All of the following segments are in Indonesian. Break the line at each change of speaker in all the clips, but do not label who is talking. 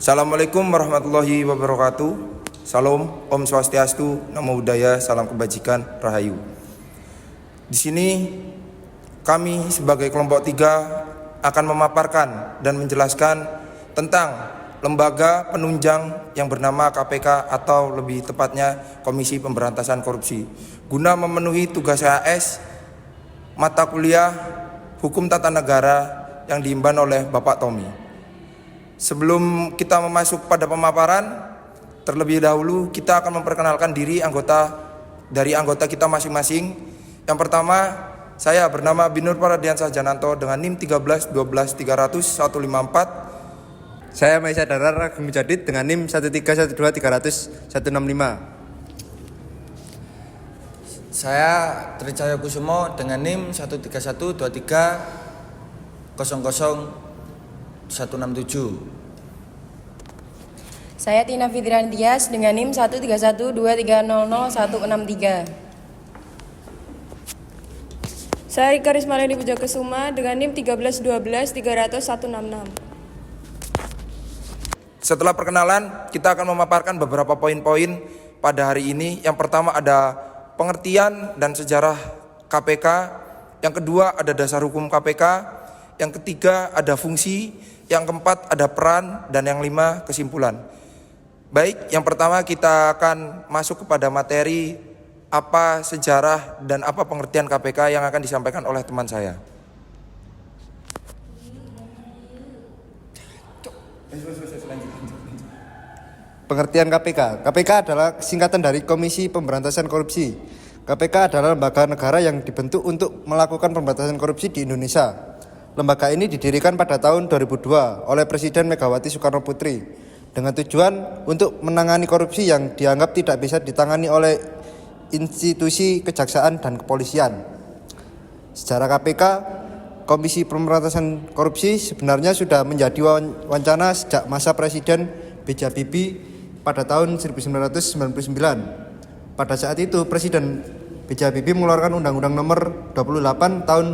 Assalamualaikum warahmatullahi wabarakatuh. Salam, Om Swastiastu, Namo Buddhaya, Salam Kebajikan, Rahayu. Di sini kami sebagai kelompok 3 akan memaparkan dan menjelaskan tentang lembaga penunjang yang bernama KPK atau lebih tepatnya Komisi Pemberantasan Korupsi, guna memenuhi tugas KAS mata kuliah Hukum Tata Negara yang diimban oleh Bapak Tommy. Sebelum kita masuk pada pemaparan, terlebih dahulu kita akan memperkenalkan diri anggota kita masing-masing. Yang pertama, saya bernama Binur Paradiansah Jananto dengan NIM 13 12 300 154.
Saya Maisa Darar Ageng Mujadid dengan NIM 1312 300 165.
Saya Tricaya Kusumo dengan NIM 13123 00 167.
Saya Tina Fitran Tias dengan NIM 1312300 163.
Saya Rika Rismaleni Pujakesuma dengan NIM 1312 300 166.
Setelah perkenalan, kita akan memaparkan beberapa poin-poin pada hari ini. Yang pertama ada pengertian dan sejarah KPK. Yang kedua ada dasar hukum KPK. Yang ketiga ada fungsi. Yang keempat ada peran. Dan yang lima kesimpulan. Baik, yang pertama kita akan masuk kepada materi apa sejarah dan apa pengertian KPK yang akan disampaikan oleh teman saya.
Pengertian KPK. KPK adalah singkatan dari Komisi Pemberantasan Korupsi. KPK adalah lembaga negara yang dibentuk untuk melakukan pemberantasan korupsi di Indonesia. Lembaga ini didirikan pada tahun 2002 oleh Presiden Megawati Soekarno Putri dengan tujuan untuk menangani korupsi yang dianggap tidak bisa ditangani oleh institusi kejaksaan dan kepolisian. Sejarah KPK, Komisi Pemberantasan Korupsi sebenarnya sudah menjadi wacana sejak masa Presiden B.J. Habibie pada tahun 1999. Pada saat itu Presiden B.J. Habibie mengeluarkan Undang-Undang Nomor 28 Tahun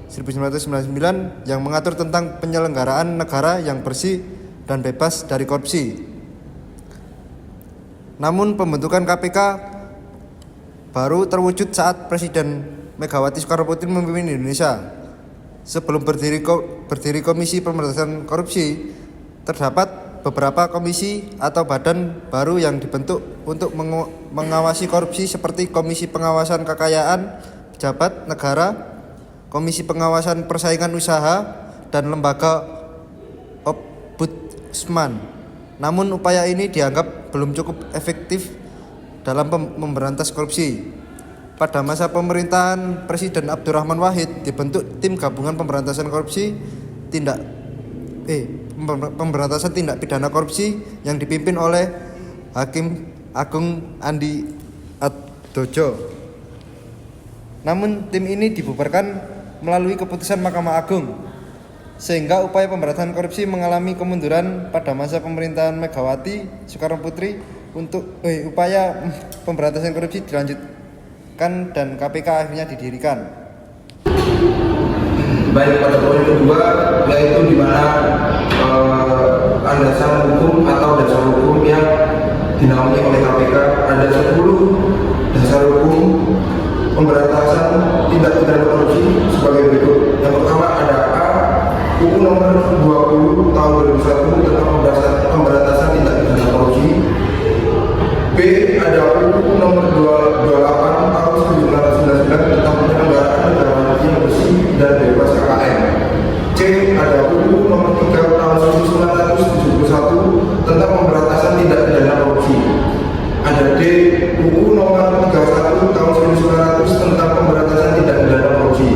1999 yang mengatur tentang penyelenggaraan negara yang bersih dan bebas dari korupsi. Namun pembentukan KPK baru terwujud saat Presiden Megawati Soekarno Putri memimpin Indonesia. Sebelum berdiri Komisi Pemberantasan Korupsi, terdapat beberapa komisi atau badan baru yang dibentuk untuk mengawasi korupsi seperti Komisi Pengawasan Kekayaan Pejabat Negara, Komisi Pengawasan Persaingan Usaha, dan Lembaga Ombudsman. Namun upaya ini dianggap belum cukup efektif dalam memberantas korupsi. Pada masa pemerintahan Presiden Abdurrahman Wahid dibentuk Tim Gabungan Pemberantasan Korupsi Pemberantasan Tindak Pidana Korupsi yang dipimpin oleh Hakim Agung Andi Atdojo. Namun tim ini dibubarkan melalui keputusan Mahkamah Agung, sehingga upaya pemberantasan korupsi mengalami kemunduran pada masa pemerintahan Megawati Soekarno Putri. Upaya pemberantasan korupsi dilanjutkan dan KPK akhirnya didirikan.
Baik, pada poin kedua yaitu di mana landasan hukum atau dasar hukum yang dinaungi oleh KPK. Ada 10 dasar hukum pemberantasan tindak pidana korupsi sebagai berikut. Yang pertama ada A, UU Nomor 20 Tahun 2001 tentang pemberantasan tindak pidana korupsi. B, ada UU Nomor 28 Tahun 1999 tentang penyelenggaraan negara yang bersih dan bebas KKN. C, ada UU Nomor 3 Tahun 1971 tentang pemberantasan tindak pidana korupsi. Ada D, UU Nomor 31 Tahun 1900 tentang pemberantasan tindak pidana korupsi.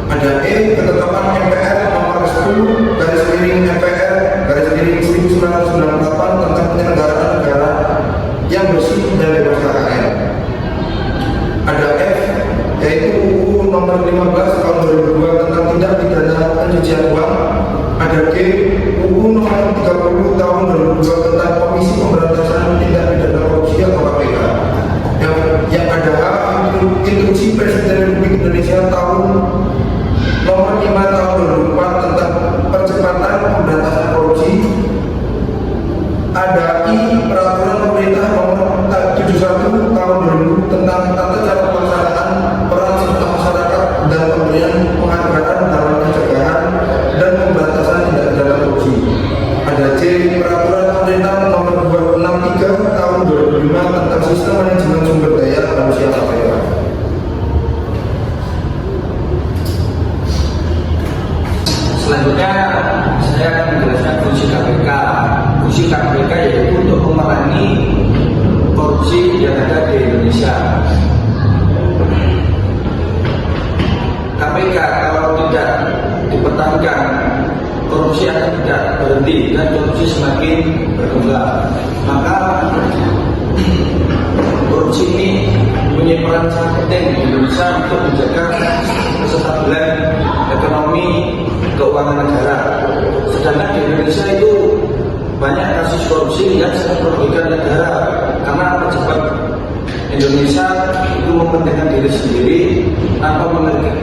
Ada E, ketetapan MPR Nomor 10 MPR 1998 tentang penyelenggaraan negara yang bersih dan bebas KKN. Ada F, yaitu UU Nomor 15 Tahun 2002 tentang tindak pidana pencucian uang. Ada G, UU Nomor 30 Tahun 2002 tentang Komisi Pemberantasan Tindak Pidana Korupsi atau KPK. Yang ada H, Instruksi Presiden Republik Indonesia Tahun Nomor 5 Tahun 2004 tentang percepatan pemberantasan korupsi. tentang tata cara pelaksanaan peran serta masyarakat dan pemberian penghargaan dalam pencegahan dan pemberantasan tindak pidana korupsi. Ada C. Peraturan Pemerintah Nomor 263 Tahun 2005 tentang Sistem Manajemen Sumber Daya Manusia KPK.
Selanjutnya saya akan menjelaskan fungsi KPK. Fungsi KPK yaitu untuk memerangi korupsi yang ada di Indonesia. KPK kalau tidak dipertahankan, korupsi akan tidak berhenti dan korupsi semakin berkembang. Maka korupsi ini punya peran sangat penting di Indonesia untuk menjaga kestabilan ekonomi keuangan negara. Sedangkan di Indonesia itu banyak kasus korupsi yang sangat merugikan negara karena pejabat Indonesia itu mementingkan diri sendiri tanpa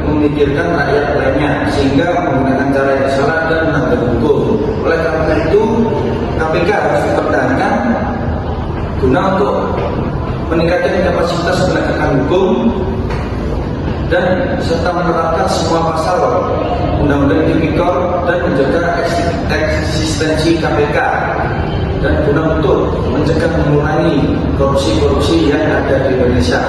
memikirkan rakyat lainnya, sehingga menggunakan cara yang salah dan melanggar hukum. Oleh karena itu KPK harus dipertahankan guna untuk meningkatkan kapasitas penegakan hukum dan serta menerapkan semua pasal Undang-Undang Tipikor dan menjaga eksistensi KPK dan guna untuk mencegah mengurangi korupsi-korupsi yang ada di Indonesia.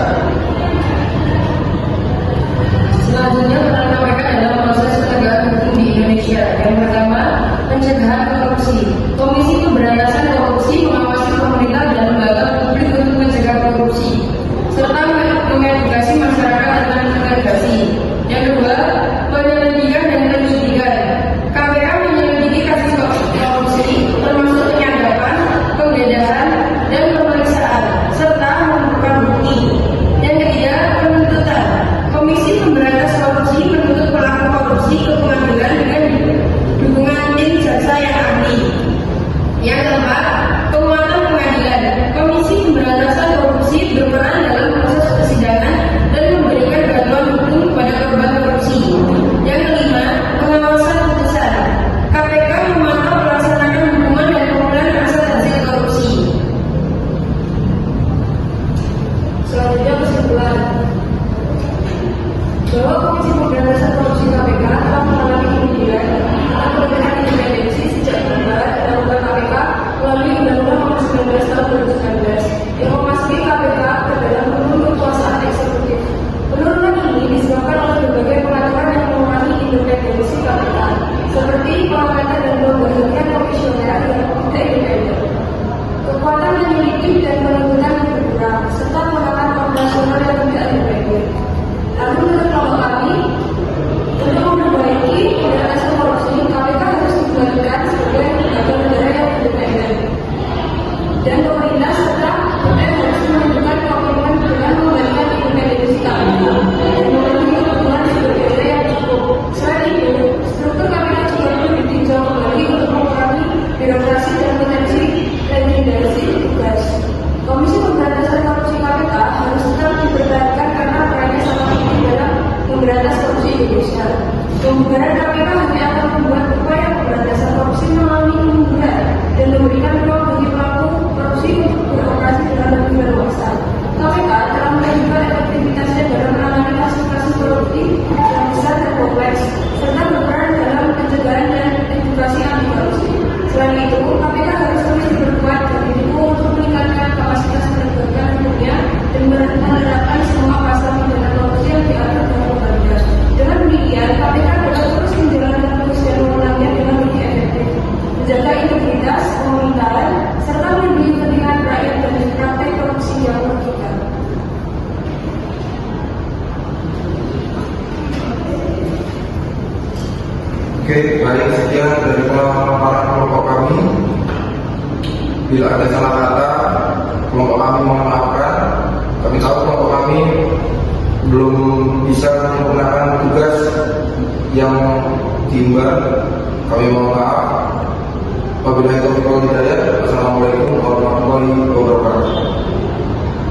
Selanjutnya peran KPK dalam proses penegakan hukum di Indonesia. Yang pertama, pencegahan korupsi. Komisi Pemberantasan Korupsi mengawasi pemerintah dan lembaga publik untuk mencegah korupsi serta mengedukasi masyarakat tentang korupsi. Yang kedua, penyelidikan dan penyidikan. KPK menyelidiki kasus korupsi termasuk penyadapan, penggeledahan, dan pemeriksaan serta mengumpulkan bukti. Yang ketiga, penuntutan. Komisi Pemberantasan Korupsi menuntut pelaku korupsi ke pengadilan dengan dukungan tim jaksa yang ahli. Yang keempat, penguatan pengadilan. Komisi Pemberantasan Korupsi berperan dalam proses persidangan dan memberikan bantuan hukum kepada korban korupsi. Yang kelima, pengawasan putusan. KPK memantau pelaksanaan hukuman dan pengumpulan hasil korupsi. Selanjutnya kesimpulan bahwa Komisi Pemberantasan Korupsi KPK telah mengalami kemudian akan perbedaan independensi sejak perubahan Undang-Undang KPK melalui Undang-Undang Nomor 19 Tahun 2019 yang memasuki KPK ke dalam penuh kekuasaan eksekutif. Penurunan ini disebabkan oleh berbagai pengaturan yang mengurangi independensi KPK, seperti pengangkatan dan pemberhentian komisioner yang tidak independen, kekuatan penyelidik dan penuntutan yang berkurang, serta penanganan operasional yang tidak independen. Lalu menurut kelompok kami, untuk memperbaiki pemberantasan korupsi, KPK harus dibuatkan sebagai lembaga negara yang independen. Dan pemerintah serta DPR harus menunjukkan komitmen dengan mengembalikan independensi KPK dan memenuhi kebutuhan sumber daya yang cukup. Selain itu, struktur KPK juga perlu ditinjau kembali untuk mengurangi birokrasi dan potensi regenerasi tugas. Komisi Pemberantasan Korupsi KPK harus tetap dipertahankan karena perannya sangat penting dalam memberantas korupsi Indonesia. Pembubaran KPK hanya akan membuat upaya pemberantasan korupsi mengalami kemunduran dan memberikan ruang bagi pelaku korupsi untuk beroperasi dengan lebih leluasa. KPK telah menunjukkan efektivitasnya dalam menangani kasus-kasus korupsi yang besar dan kompleks, serta berperan dalam pencegahan dan edukasi anti korupsi. Selain itu, KPK harus terus berbuat dan didukung untuk meningkatkan kapasitas penegakan hukumnya dan menerapkan semua pasal pidana korupsi yang diatur dalam undang-undang. Dengan demikian, KPK dapat terus menjalankan fungsi dan wewenangnya dengan lebih efektif, menjaga integritas pemerintahan, serta melindungi kepentingan rakyat dari praktek korupsi yang merugikan.
Oke, baik, sekian dari pemaparan kelompok kami. Bila ada salah kata, kelompok kami mohon maafkan. Kami tahu kelompok kami belum bisa melakukan tugas yang diimban. Kami mohon maaf. Wabillahi taufiq wal hidayah. Assalamualaikum warahmatullahi wabarakatuh.